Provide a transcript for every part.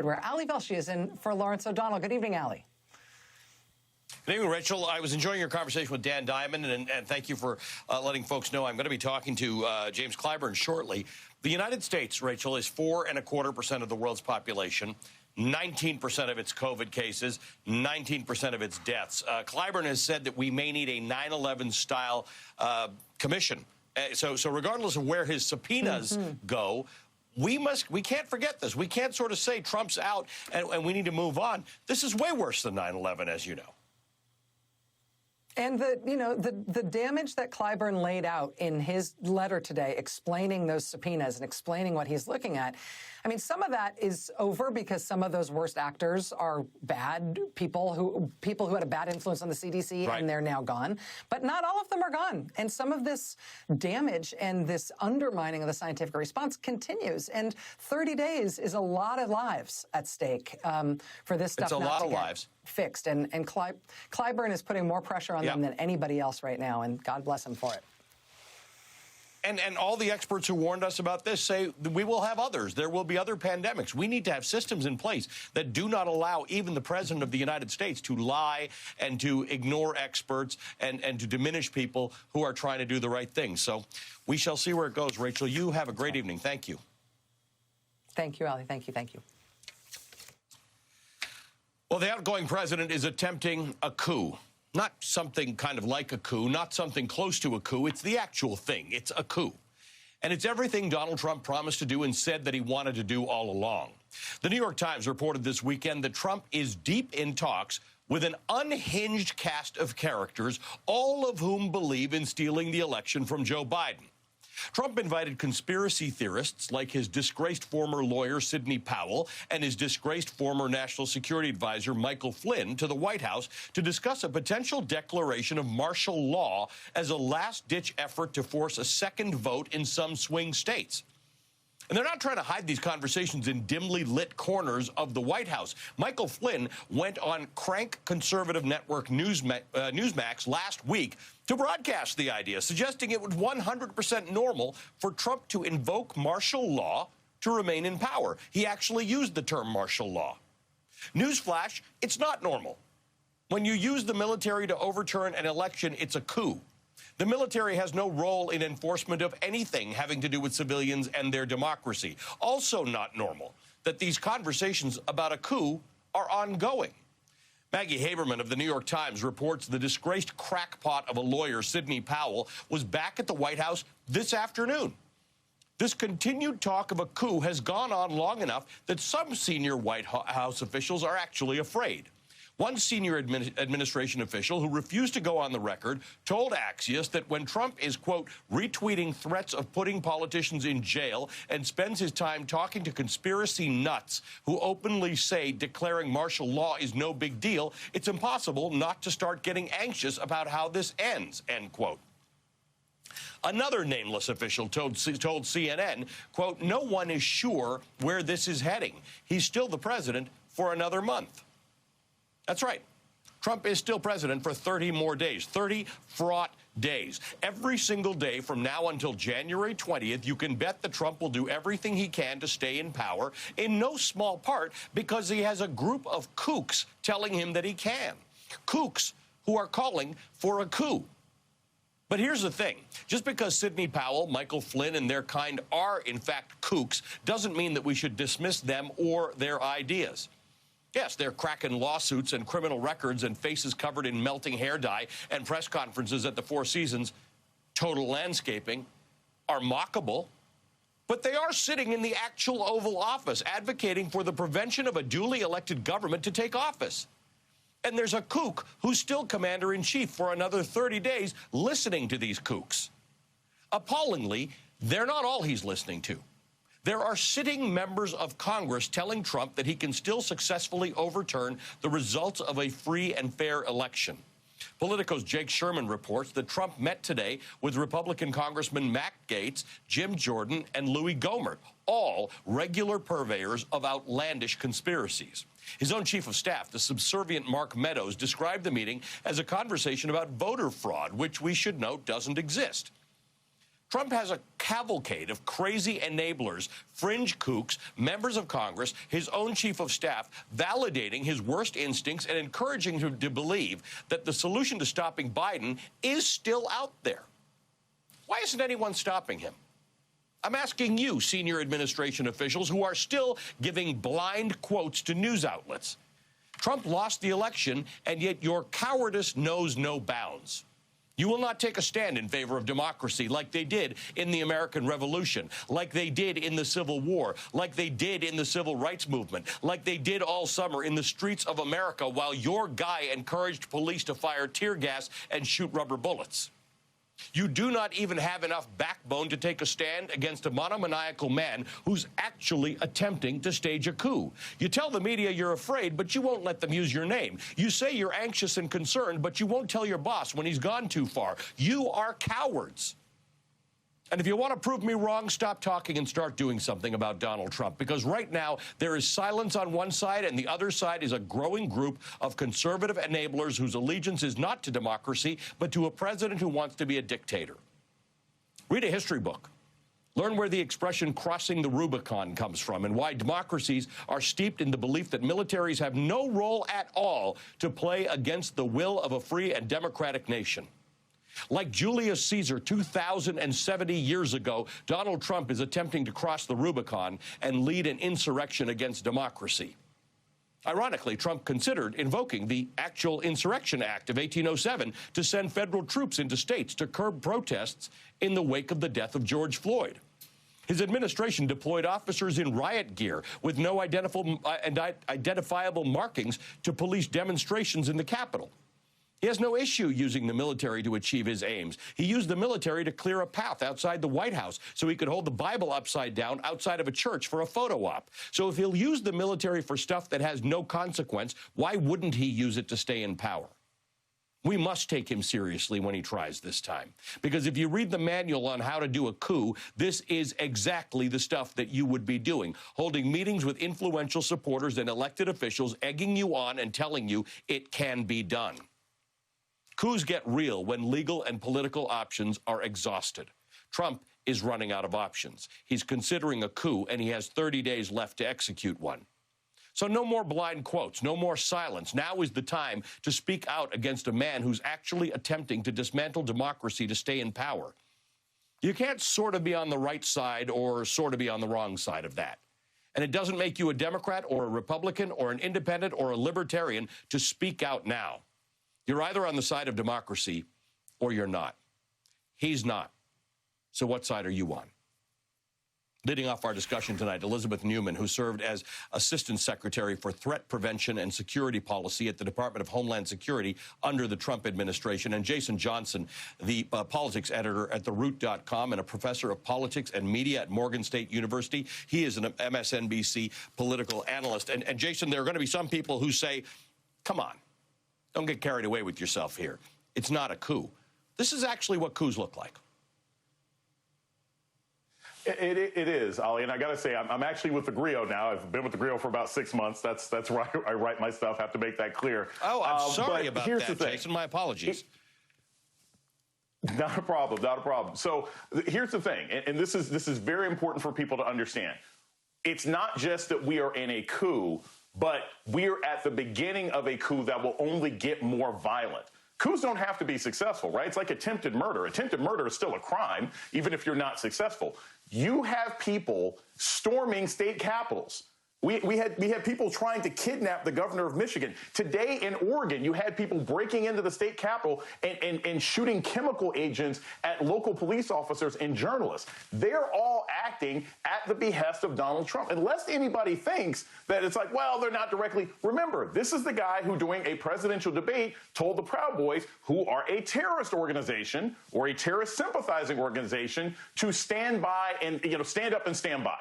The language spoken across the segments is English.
where Ali Velshi is in for Lawrence O'Donnell. Good evening, Ali. Good evening, Rachel. I was enjoying your conversation with Dan Diamond, and thank you for letting folks know I'm going to be talking to James Clyburn shortly. The United States, Rachel, is 4.25% of the world's population, 19% of its COVID cases, 19% of its deaths. Clyburn has said that we may need a 9/11-style commission. So regardless of where his subpoenas go, we can't forget this. We can't sort of say Trump's out and we need to move on. This is way worse than 9/11, as you know. And the damage that Clyburn laid out in his letter today, explaining those subpoenas and explaining what he's looking at, I mean, some of that is over because some of those worst actors are bad people who had a bad influence on the CDC, right, and they're now gone. But not all of them are gone. And some of this damage and this undermining of the scientific response continues. And 30 days is a lot of lives at stake for this stuff. It's a lot of lives fixed. And Clyburn is putting more pressure on them than anybody else right now. And God bless him for it. And all the experts who warned us about this say we will have others. There will be other pandemics. We need to have systems in place that do not allow even the president of the United States to lie and to ignore experts and to diminish people who are trying to do the right thing. So we shall see where it goes. Rachel, you have a great evening. Thank you. Thank you, Ali. Thank you. Thank you. Well, the outgoing president is attempting a coup. Not something kind of like a coup, not something close to a coup. It's the actual thing. It's a coup. And it's everything Donald Trump promised to do and said that he wanted to do all along. The New York Times reported this weekend that Trump is deep in talks with an unhinged cast of characters, all of whom believe in stealing the election from Joe Biden. Trump invited conspiracy theorists like his disgraced former lawyer Sidney Powell and his disgraced former National Security Advisor Michael Flynn to the White House to discuss a potential declaration of martial law as a last-ditch effort to force a second vote in some swing states. And they're not trying to hide these conversations in dimly lit corners of the White House. Michael Flynn went on crank conservative network Newsmax last week to broadcast the idea, suggesting it was 100% normal for Trump to invoke martial law to remain in power. He actually used the term martial law. Newsflash, it's not normal. When you use the military to overturn an election, it's a coup. The military has no role in enforcement of anything having to do with civilians and their democracy. Also not normal that these conversations about a coup are ongoing. Maggie Haberman of the New York Times reports the disgraced crackpot of a lawyer, Sidney Powell, was back at the White House this afternoon. This continued talk of a coup has gone on long enough that some senior White House officials are actually afraid. One senior administration official who refused to go on the record told Axios that when Trump is, quote, retweeting threats of putting politicians in jail and spends his time talking to conspiracy nuts who openly say declaring martial law is no big deal, it's impossible not to start getting anxious about how this ends, end quote. Another nameless official told CNN, quote, no one is sure where this is heading. He's still the president for another month. That's right. Trump is still president for 30 more days, 30 fraught days. Every single day from now until January 20th, you can bet that Trump will do everything he can to stay in power, in no small part because he has a group of kooks telling him that he can. Kooks who are calling for a coup. But here's the thing. Just because Sidney Powell, Michael Flynn, and their kind are, in fact, kooks, doesn't mean that we should dismiss them or their ideas. Yes, they're cracking lawsuits and criminal records and faces covered in melting hair dye and press conferences at the Four Seasons, total landscaping, are mockable. But they are sitting in the actual Oval Office advocating for the prevention of a duly elected government to take office. And there's a kook who's still commander-in-chief for another 30 days listening to these kooks. Appallingly, they're not all he's listening to. There are sitting members of Congress telling Trump that he can still successfully overturn the results of a free and fair election. Politico's Jake Sherman reports that Trump met today with Republican Congressman Matt Gaetz, Jim Jordan, and Louis Gohmert, all regular purveyors of outlandish conspiracies. His own chief of staff, the subservient Mark Meadows, described the meeting as a conversation about voter fraud, which we should note doesn't exist. Trump has a cavalcade of crazy enablers, fringe kooks, members of Congress, his own chief of staff, validating his worst instincts and encouraging him to believe that the solution to stopping Biden is still out there. Why isn't anyone stopping him? I'm asking you, senior administration officials who are still giving blind quotes to news outlets. Trump lost the election, and yet your cowardice knows no bounds. You will not take a stand in favor of democracy like they did in the American Revolution, like they did in the Civil War, like they did in the Civil Rights Movement, like they did all summer in the streets of America while your guy encouraged police to fire tear gas and shoot rubber bullets. You do not even have enough backbone to take a stand against a monomaniacal man who's actually attempting to stage a coup. You tell the media you're afraid, but you won't let them use your name. You say you're anxious and concerned, but you won't tell your boss when he's gone too far. You are cowards. And if you want to prove me wrong, stop talking and start doing something about Donald Trump. Because right now, there is silence on one side, and the other side is a growing group of conservative enablers whose allegiance is not to democracy, but to a president who wants to be a dictator. Read a history book. Learn where the expression crossing the Rubicon comes from and why democracies are steeped in the belief that militaries have no role at all to play against the will of a free and democratic nation. Like Julius Caesar 2,070 years ago, Donald Trump is attempting to cross the Rubicon and lead an insurrection against democracy. Ironically, Trump considered invoking the Actual Insurrection Act of 1807 to send federal troops into states to curb protests in the wake of the death of George Floyd. His administration deployed officers in riot gear with no identifiable markings to police demonstrations in the Capitol. He has no issue using the military to achieve his aims. He used the military to clear a path outside the White House so he could hold the Bible upside down outside of a church for a photo op. So if he'll use the military for stuff that has no consequence, why wouldn't he use it to stay in power? We must take him seriously when he tries this time. Because if you read the manual on how to do a coup, this is exactly the stuff that you would be doing. Holding meetings with influential supporters and elected officials, egging you on and telling you it can be done. Coups get real when legal and political options are exhausted. Trump is running out of options. He's considering a coup, and he has 30 days left to execute one. So no more blind quotes, no more silence. Now is the time to speak out against a man who's actually attempting to dismantle democracy to stay in power. You can't sort of be on the right side or sort of be on the wrong side of that. And it doesn't make you a Democrat or a Republican or an independent or a libertarian to speak out now. You're either on the side of democracy or you're not. He's not. So what side are you on? Leading off our discussion tonight, Elizabeth Newman, who served as Assistant Secretary for Threat Prevention and Security Policy at the Department of Homeland Security under the Trump administration, and Jason Johnson, the politics editor at TheRoot.com and a professor of politics and media at Morgan State University. He is an MSNBC political analyst. And Jason, there are going to be some people who say, come on. Don't get carried away with yourself here. It's not a coup. This is actually what coups look like. It is, Ali, and I got to say, I'm actually with the Griot now. I've been with the Griot for about 6 months. That's where I write my stuff. Have to make that clear. Oh, I'm sorry about that, Jason. My apologies. Not a problem. Not a problem. So here's the thing, and this is very important for people to understand. It's not just that we are in a coup, but we're at the beginning of a coup that will only get more violent. Coups don't have to be successful, right? It's like attempted murder. Attempted murder is still a crime, even if you're not successful. You have people storming state capitals. We had people trying to kidnap the governor of Michigan. Today in Oregon, you had people breaking into the state capitol and shooting chemical agents at local police officers and journalists. They're all acting at the behest of Donald Trump. Unless anybody thinks that it's like, well, they're not directly. Remember, this is the guy who, during a presidential debate, told the Proud Boys, who are a terrorist organization or a terrorist sympathizing organization, to stand by and, stand up and stand by.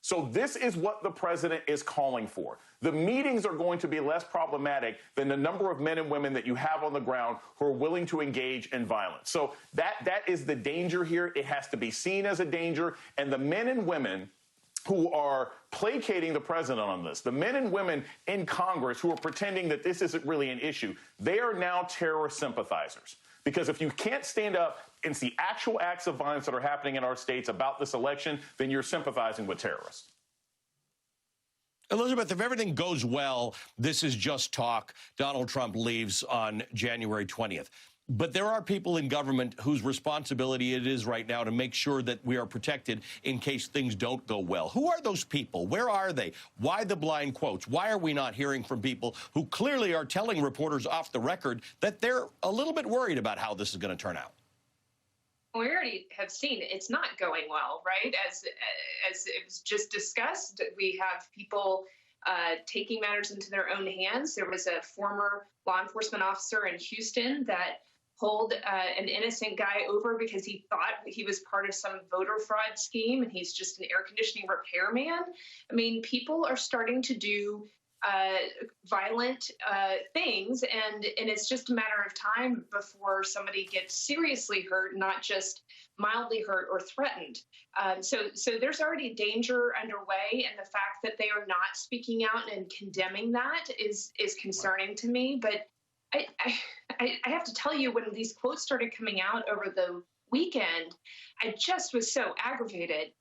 So this is what the president is calling for. The meetings are going to be less problematic than the number of men and women that you have on the ground who are willing to engage in violence. So that is the danger here. It has to be seen as a danger. And the men and women who are placating the president on this, the men and women in Congress who are pretending that this isn't really an issue, they are now terrorist sympathizers. Because if you can't stand up and see actual acts of violence that are happening in our states about this election, then you're sympathizing with terrorists. Elizabeth, if everything goes well, this is just talk. Donald Trump leaves on January 20th. But there are people in government whose responsibility it is right now to make sure that we are protected in case things don't go well. Who are those people? Where are they? Why the blind quotes? Why are we not hearing from people who clearly are telling reporters off the record that they're a little bit worried about how this is going to turn out? We already have seen it's not going well, right? As it was just discussed, we have people taking matters into their own hands. There was a former law enforcement officer in Houston that pulled an innocent guy over because he thought he was part of some voter fraud scheme, and he's just an air conditioning repairman. I mean, people are starting to do violent things, and it's just a matter of time before somebody gets seriously hurt, not just mildly hurt or threatened. So there's already danger underway, and the fact that they are not speaking out and condemning that is concerning to me. But I have to tell you, when these quotes started coming out over the weekend, I just was so aggravated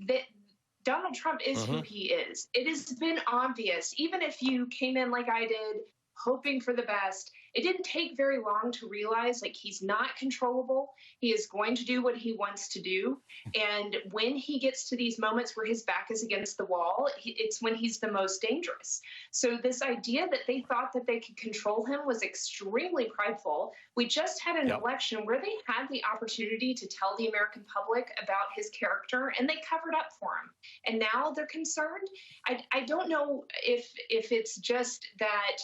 that Donald Trump is who he is. It has been obvious, even if you came in like I did, hoping for the best. It didn't take very long to realize, like, he's not controllable. He is going to do what he wants to do. And when he gets to these moments where his back is against the wall, it's when he's the most dangerous. So this idea that they thought that they could control him was extremely prideful. We just had an election where they had the opportunity to tell the American public about his character, and they covered up for him. And now they're concerned. I don't know if it's just that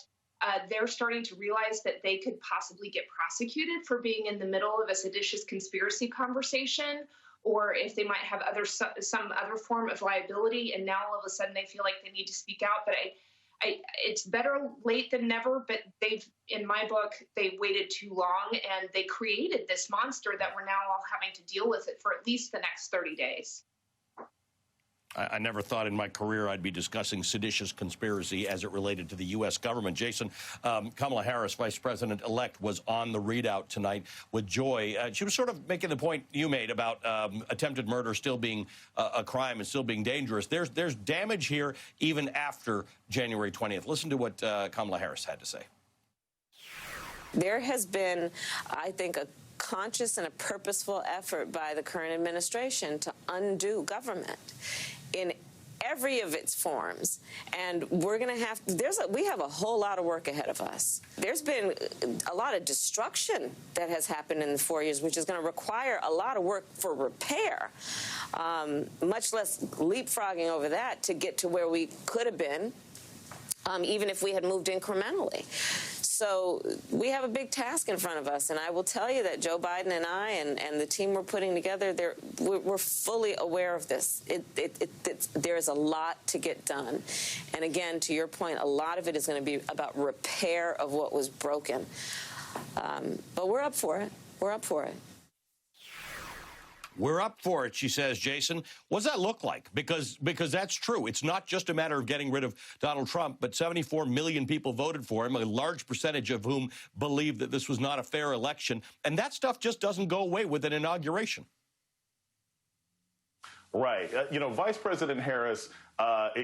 they're starting to realize that they could possibly get prosecuted for being in the middle of a seditious conspiracy conversation, or if they might have some other form of liability, and now all of a sudden they feel like they need to speak out. But it's better late than never, but in my book, they waited too long, and they created this monster that we're now all having to deal with it for at least the next 30 days. I never thought in my career I'd be discussing seditious conspiracy as it related to the U.S. government. Jason, Kamala Harris, Vice President-elect, was on the readout tonight with Joy. She was sort of making the point you made about attempted murder still being a crime and still being dangerous. There's damage here even after January 20th. Listen to what Kamala Harris had to say. There has been, I think, a conscious and a purposeful effort by the current administration to undo government in every of its forms, and we're going to have we have a whole lot of work ahead of us. There's been a lot of destruction that has happened in the 4 years, which is going to require a lot of work for repair, much less leapfrogging over that to get to where we could have been, even if we had moved incrementally. So we have a big task in front of us, and I will tell you that Joe Biden and I and the team we're putting together, we're fully aware of this. There is a lot to get done. And again, to your point, a lot of it is going to be about repair of what was broken. But we're up for it. We're up for it. We're up for it, she says. Jason, what does that look like? Because that's true. It's not just a matter of getting rid of Donald Trump, but 74 million people voted for him, a large percentage of whom believe that this was not a fair election. And that stuff just doesn't go away with an inauguration. Right. Vice President Harris,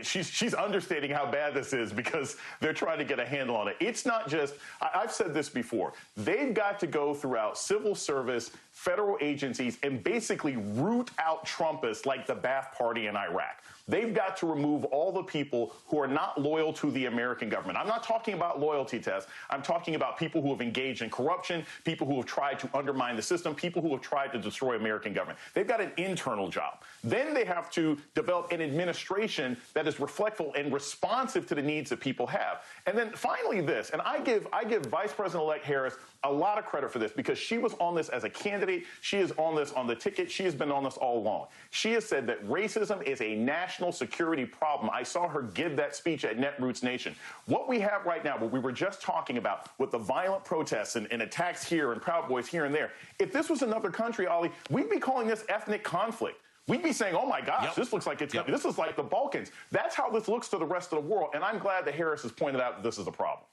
she's understating how bad this is because they're trying to get a handle on it. It's not just, I've said this before, they've got to go throughout civil service, federal agencies, and basically root out Trumpists like the Ba'ath Party in Iraq. They've got to remove all the people who are not loyal to the American government. I'm not talking about loyalty tests. I'm talking about people who have engaged in corruption, people who have tried to undermine the system, people who have tried to destroy American government. They've got an internal job. Then they have to develop an administration that is reflectful and responsive to the needs that people have. And then finally this, and I give Vice President-elect Harris a lot of credit for this because she was on this as a candidate. She is on this on the ticket. She has been on this all along. She has said that racism is a national security problem. I saw her give that speech at Netroots Nation. What we have right now, what we were just talking about with the violent protests and attacks here and Proud Boys here and there, if this was another country, Ollie, we'd be calling this ethnic conflict. We'd be saying, oh, my gosh, this looks like this is like the Balkans. That's how this looks to the rest of the world. And I'm glad that Harris has pointed out that this is a problem.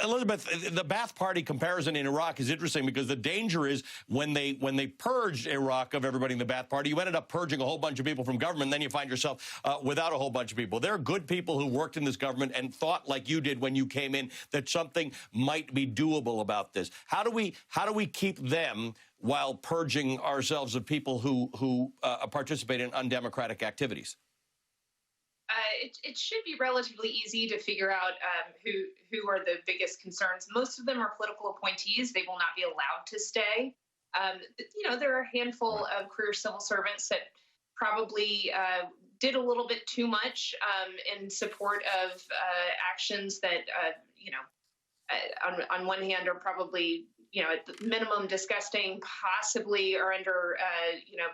Elizabeth, the Ba'ath Party comparison in Iraq is interesting because the danger is when they purged Iraq of everybody in the Ba'ath Party, you ended up purging a whole bunch of people from government, and then you find yourself without a whole bunch of people. There are good people who worked in this government and thought, like you did when you came in, that something might be doable about this. How do we keep them while purging ourselves of people who participate in undemocratic activities? It should be relatively easy to figure out who are the biggest concerns. Most of them are political appointees. They will not be allowed to stay. There are a handful of career civil servants that probably did a little bit too much in support of actions that, on one hand are probably, at the minimum disgusting, possibly are under,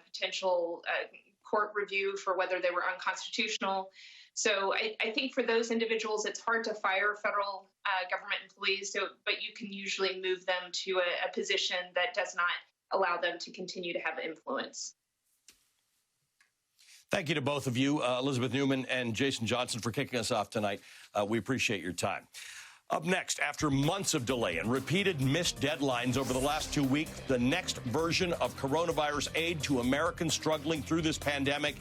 potential court review for whether they were unconstitutional. So I think for those individuals, it's hard to fire federal government employees, but you can usually move them to a position that does not allow them to continue to have influence. Thank you to both of you, Elizabeth Newman and Jason Johnson, for kicking us off tonight. We appreciate your time. Up next, after months of delay and repeated missed deadlines over the last 2 weeks, the next version of coronavirus aid to Americans struggling through this pandemic